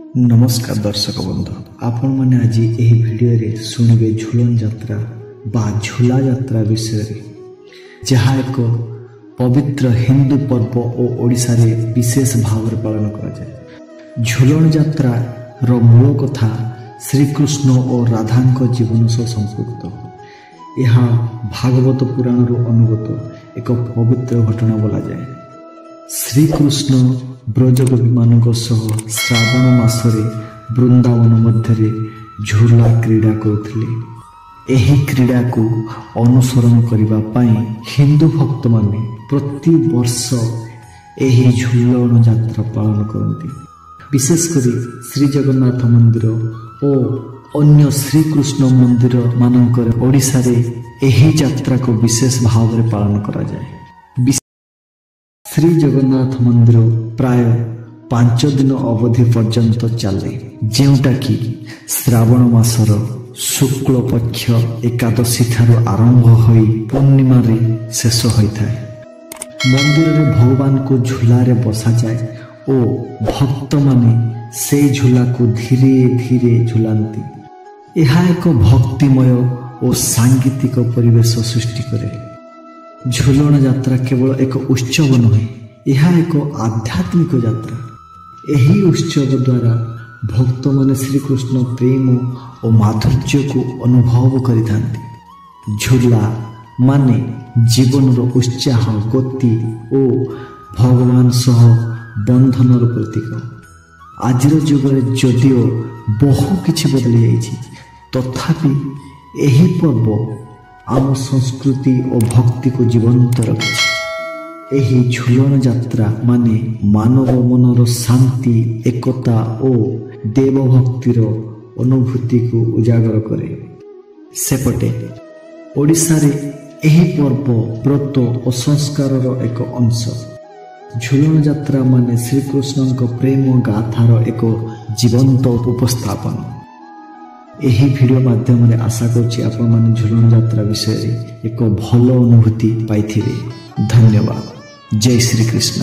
नमस्कार दर्शक बंधु, आपण मैंने आज यही वीडियो रे सुनिबे झुलन यात्रा बा झूला यात्रा विषय जहाँ एक पवित्र हिंदू पर्व और ओडिशा रे विशेष भाव पालन करा जाए। झुलन यात्रा रो मूल कथा श्रीकृष्ण और राधा जीवन सह संपृक्त। यह भागवत पुराण अनुगत एक पवित्र घटना बोला जाए। श्रीकृष्ण ब्रजगोपी मान श्रावण मासरे वृंदावन मध्य झूला क्रीड़ा करते। एही क्रीड़ा को अनुसरण करने हिंदू भक्त माने प्रति वर्ष एही झूलन यात्रा पालन करती। विशेषकर श्री जगन्नाथ मंदिर और अन्य श्रीकृष्ण मंदिर मानकर ओडिशा रे एही यात्रा को विशेष भाव में पालन करा जाए। श्री जगन्नाथ मंदिर प्राय 5 दिन अवधि पर्यंत चले, जेउटा कि श्रावण मासर शुक्ल पक्ष एकादशी ठार आरंभ होई पूर्णिमा रे शेष होता है। मंदिर रे भगवान को झूला रे बसा जाए और भक्त माने से झूला को धीरे धीरे झुलांती। यह एक भक्तिमय और सांगीतिक परिवेश सृष्टि करे। झूलन यात्रा केवल एक उत्सव नुहे, यह एक आध्यात्मिक यात्रा। यही उत्सव द्वारा भक्त माने श्रीकृष्ण प्रेम और माधुर्य को अनुभव करिथांती। झूला माने जीवन रो उत्साह गति और भगवान सह बंधनर प्रतीक। आजिर जुगरे जदिओ बहु किछि बदली जाइछि, तथापि एही पर्व आम संस्कृति और भक्ति को जीवंत रखे। एही झूलन यात्रा माने मानव मनर शांति एकता और देवभक्तिर अनुभूति को उजागर करे। सेपटे ओडिशा रे एही पर्व व्रत और संस्कार एक अंश। झूलन यात्रा माने श्रीकृष्ण प्रेम गाथार एक जीवंत उपस्थापन। यही वीडियो माध्यम आशा करुच्ची आपण माने झूलन यात्रा विषय एक भल अनुभूति पाइथिबे। धन्यवाद। जय श्री कृष्ण।